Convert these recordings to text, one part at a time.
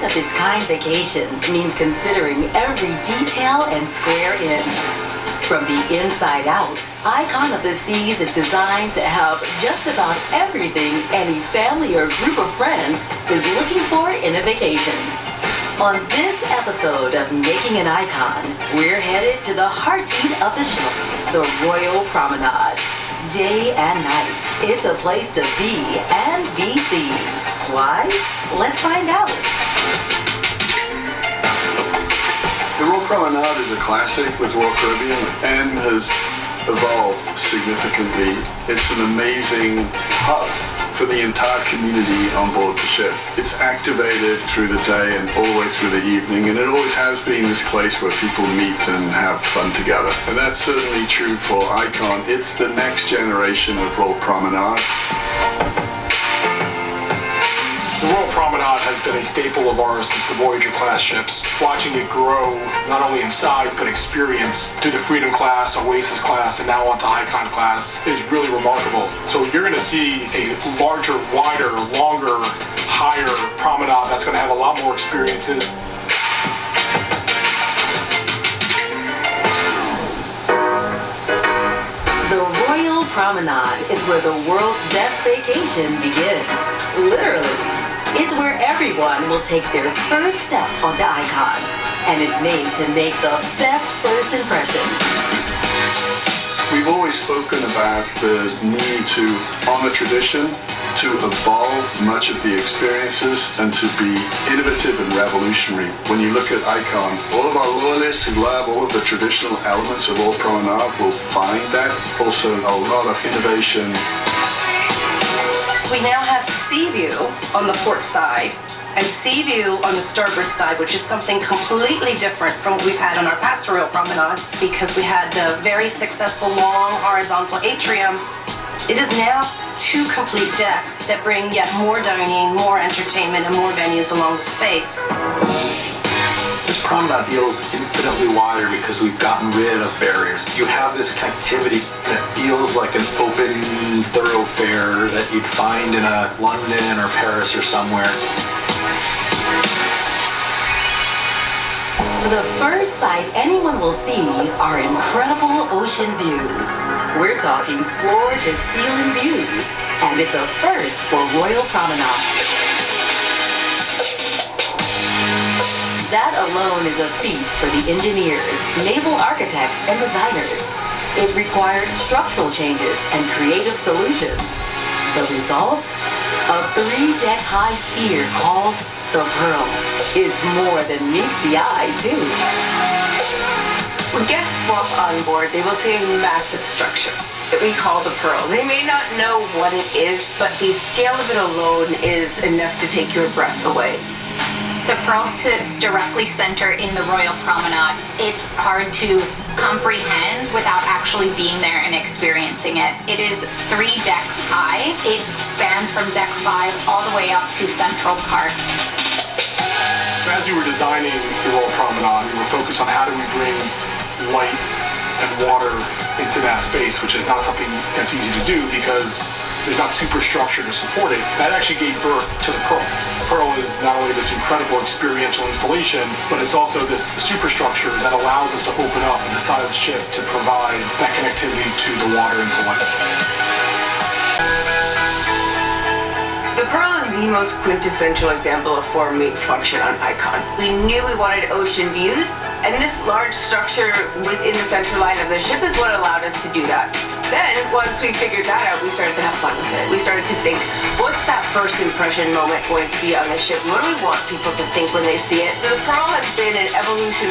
one-of-its-kind vacation means considering every detail and square inch. From the inside out, Icon of the Seas is designed to have just about everything any family or group of friends is looking for in a vacation. On this episode of Making an Icon, we're headed to the heartbeat of the ship, the Royal Promenade. Day and night, it's a place to be and be seen. Why? Let's find out. The Royal Promenade is a classic with Royal Caribbean and has evolved significantly. It's an amazing hub for the entire community on board the ship. It's activated through the day and all the way through the evening, and it always has been this place where people meet and have fun together. And that's certainly true for Icon. It's the next generation of Royal Promenade. The Royal Promenade has been a staple of ours since the Voyager class ships. Watching it grow, not only in size, but experience through the Freedom class, Oasis class, and now onto Icon class is really remarkable. So you're gonna see a larger, wider, longer, higher promenade that's gonna have a lot more experiences. The Royal Promenade is where the world's best vacation begins. Literally. It's where everyone will take their first step onto Icon, and it's made to make the best first impression. We've always spoken about the need to honor tradition, to evolve much of the experiences, and to be innovative and revolutionary. When you look at Icon, all of our loyalists who love all of the traditional elements of Royal Promenade will find that. Also a lot of innovation. We now have sea view on the port side and sea view on the starboard side, which is something completely different from what we've had on our past Royal Promenades, because we had the very successful long horizontal atrium. It is now two complete decks that bring yet more dining, more entertainment, and more venues along the space. This promenade feels infinitely wider because we've gotten rid of barriers. You have this connectivity that feels like an open thoroughfare that you'd find in a London or Paris or somewhere. The first sight anyone will see are incredible ocean views. We're talking floor-to-ceiling views, and it's a first for Royal Promenade. That alone is a feat for the engineers, naval architects, and designers. It required structural changes and creative solutions. The result? A 3-deck high sphere called the Pearl. It's more than meets the eye, too. When guests walk on board, they will see a massive structure that we call the Pearl. They may not know what it is, but the scale of it alone is enough to take your breath away. The Pearl sits directly center in the Royal Promenade. It's hard to comprehend without actually being there and experiencing it. It is 3 decks high. It spans from deck 5 all the way up to Central Park. As we were designing the Royal Promenade, we were focused on how do we bring light and water into that space, which is not something that's easy to do because there's not superstructure to support it. That actually gave birth to the Pearl. The Pearl is not only this incredible experiential installation, but it's also this superstructure that allows us to open up the side of the ship to provide that connectivity to the water and to light. The Pearl is the most quintessential example of form meets function on Icon. We knew we wanted ocean views, and this large structure within the center line of the ship is what allowed us to do that. Then, once we figured that out, we started to have fun with it. We started to think, what's that first impression moment going to be on the ship? What do we want people to think when they see it? So the Pearl has been an evolution.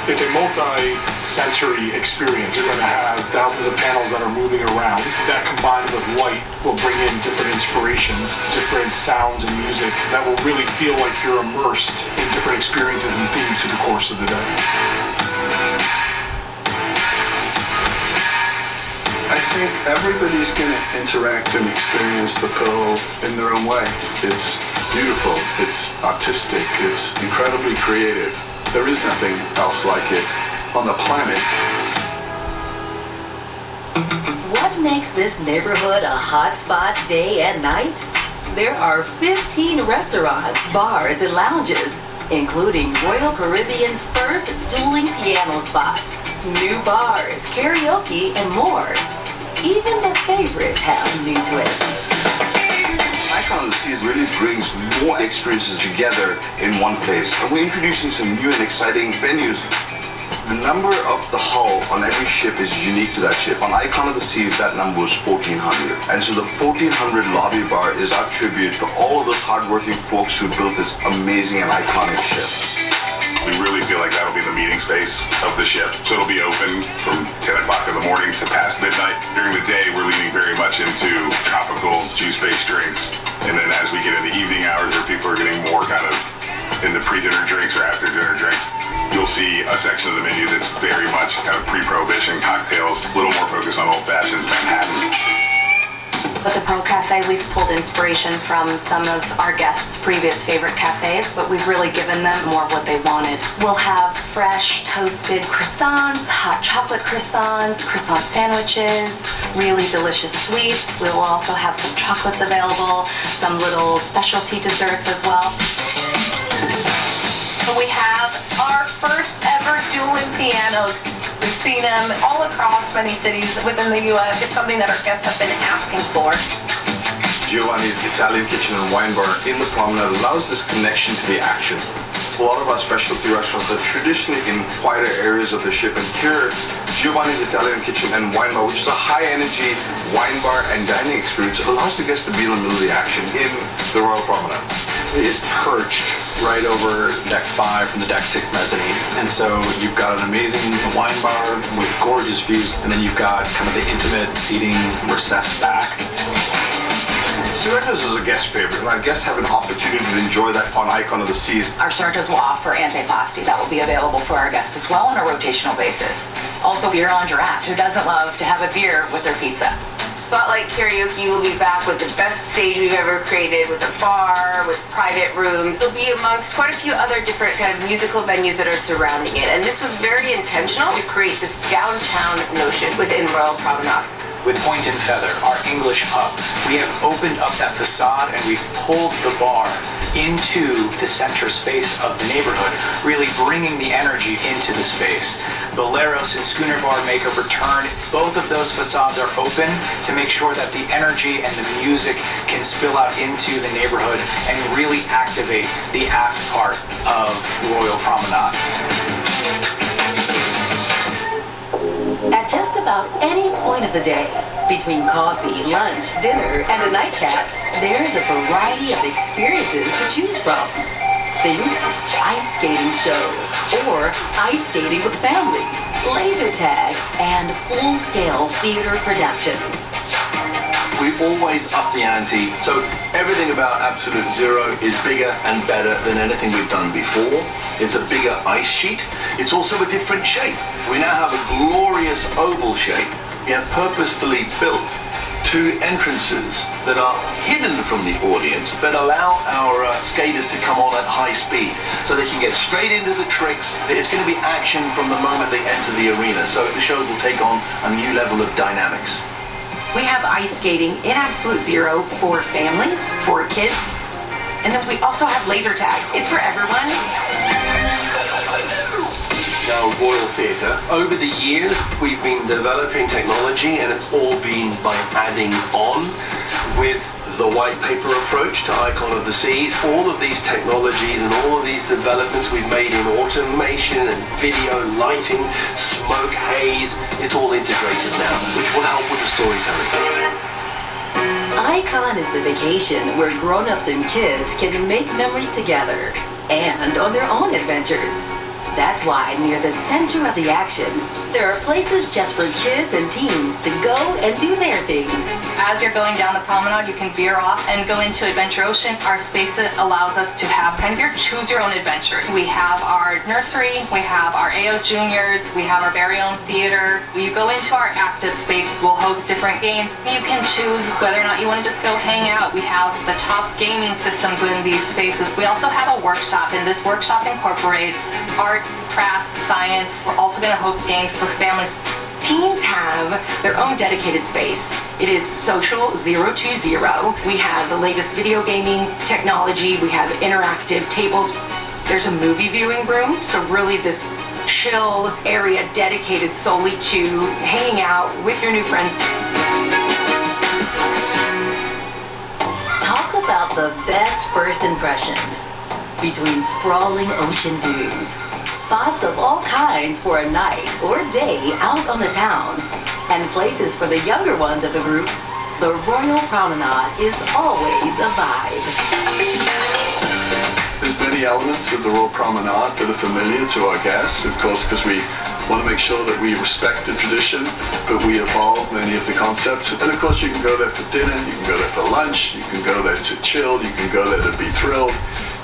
It's a multi-sensory experience. You're going to have thousands of panels that are moving around. That combined with light will bring in different inspirations, different sounds and music that will really feel like you're immersed in different experiences and themes through the course of the day. I think everybody's going to interact and experience the Pearl in their own way. It's beautiful, it's artistic, it's incredibly creative. There is nothing else like it on the planet. What makes this neighborhood a hot spot day and night? there are 15 restaurants, bars, and lounges, including Royal Caribbean's first dueling piano spot, new bars, karaoke, and more. Even the favorites have new twists. Icon of the Seas really brings more experiences together in one place, and we're introducing some new and exciting venues. The number of the hull on every ship is unique to that ship. On Icon of the Seas, that number was 1,400. And so the 1,400 lobby bar is our tribute to all of those hardworking folks who built this amazing and iconic ship. We really feel like that'll be the meeting space of the ship. So it'll be open from 10 o'clock in the morning to past midnight. During the day, we're leaning very much into tropical juice-based drinks. And then as we get into evening hours where people are getting more kind of in the pre-dinner drinks or after-dinner drinks, you'll see a section of the menu that's very much kind of pre-prohibition cocktails, a little more focused on old fashions, Manhattan. With the Pearl Cafe, we've pulled inspiration from some of our guests' previous favorite cafes, but we've really given them more of what they wanted. We'll have fresh toasted croissants, hot chocolate croissants, croissant sandwiches, really delicious sweets. We will also have some chocolates available, some little specialty desserts as well. We have our first ever dueling pianos. We've seen them all across many cities within the U.S. It's something that our guests have been asking for. Giovanni's Italian Kitchen and Wine Bar in the Promenade allows this connection to be action. A lot of our specialty restaurants are traditionally in quieter areas of the ship, and here, Giovanni's Italian Kitchen and Wine Bar, which is a high-energy wine bar and dining experience, allows the guests to be in the middle of the action in the Royal Promenade. It is perched right over Deck 5 from the Deck 6 mezzanine, and so you've got an amazing wine bar with gorgeous views, and then you've got kind of the intimate seating recessed back. Sorrento's is a guest favorite, and our guests have an opportunity to enjoy that on Icon of the Seas. Our Sorrento's will offer antipasti that will be available for our guests as well on a rotational basis. Also, beer on draft. Who doesn't love to have a beer with their pizza? Spotlight Karaoke will be back with the best stage we've ever created, with a bar, with private rooms. It'll be amongst quite a few other different kind of musical venues that are surrounding it. And this was very intentional to create this downtown notion within Royal Promenade. With Point and Feather, our English pub, we have opened up that facade and we've pulled the bar into the center space of the neighborhood, really bringing the energy into the space. Boleros and Schooner Bar make a return. Both of those facades are open to make sure that the energy and the music can spill out into the neighborhood and really activate the aft part of Royal Promenade. At just about any point of the day, between coffee, lunch, dinner, and a nightcap, there's a variety of experiences to choose from. Think ice skating shows, or ice skating with family, laser tag, and full-scale theater productions. We always up the ante, so everything about Absolute Zero is bigger and better than anything we've done before. It's a bigger ice sheet. It's also a different shape. We now have a glorious oval shape. We have purposefully built two entrances that are hidden from the audience but allow our skaters to come on at high speed so they can get straight into the tricks. It's going to be action from the moment they enter the arena, so the show will take on a new level of dynamics. We have ice skating in Absolute Zero for families, for kids, and then we also have laser tag. It's for everyone. Now, Royal Theatre, over the years, we've been developing technology, and it's all been by adding on with the white paper approach to Icon of the Seas. All of these technologies and all of these developments we've made in automation and video, lighting, smoke, haze, it's all integrated now, which will help with the storytelling. Icon is the vacation where grown-ups and kids can make memories together and on their own adventures. That's why near the center of the action, there are places just for kids and teens to go and do their thing. As you're going down the promenade, you can veer off and go into Adventure Ocean. Our space allows us to have kind of your choose your own adventures. We have our nursery, we have our AO juniors, we have our very own theater. You go into our active space, we'll host different games. You can choose whether or not you want to just go hang out. We have the top gaming systems within these spaces. We also have a workshop, and this workshop incorporates arts, crafts, science. We're also going to host games for families. Teens have their own dedicated space. It is Social 020. We have the latest video gaming technology. We have interactive tables. There's a movie viewing room, so really this chill area dedicated solely to hanging out with your new friends. Talk about the best first impression. Between sprawling ocean views, spots of all kinds for a night or day out on the town, and places for the younger ones of the group, the Royal Promenade is always a vibe. There's many elements of the Royal Promenade that are familiar to our guests, of course, because we want to make sure that we respect the tradition, but we evolve many of the concepts. And of course, you can go there for dinner, you can go there for lunch, you can go there to chill, you can go there to be thrilled.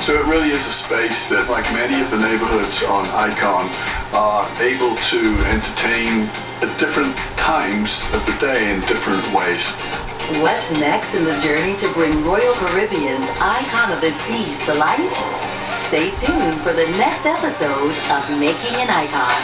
So it really is a space that, like many of the neighborhoods on Icon, are able to entertain at different times of the day in different ways. What's next in the journey to bring Royal Caribbean's Icon of the Seas to life? Stay tuned for the next episode of Making an Icon.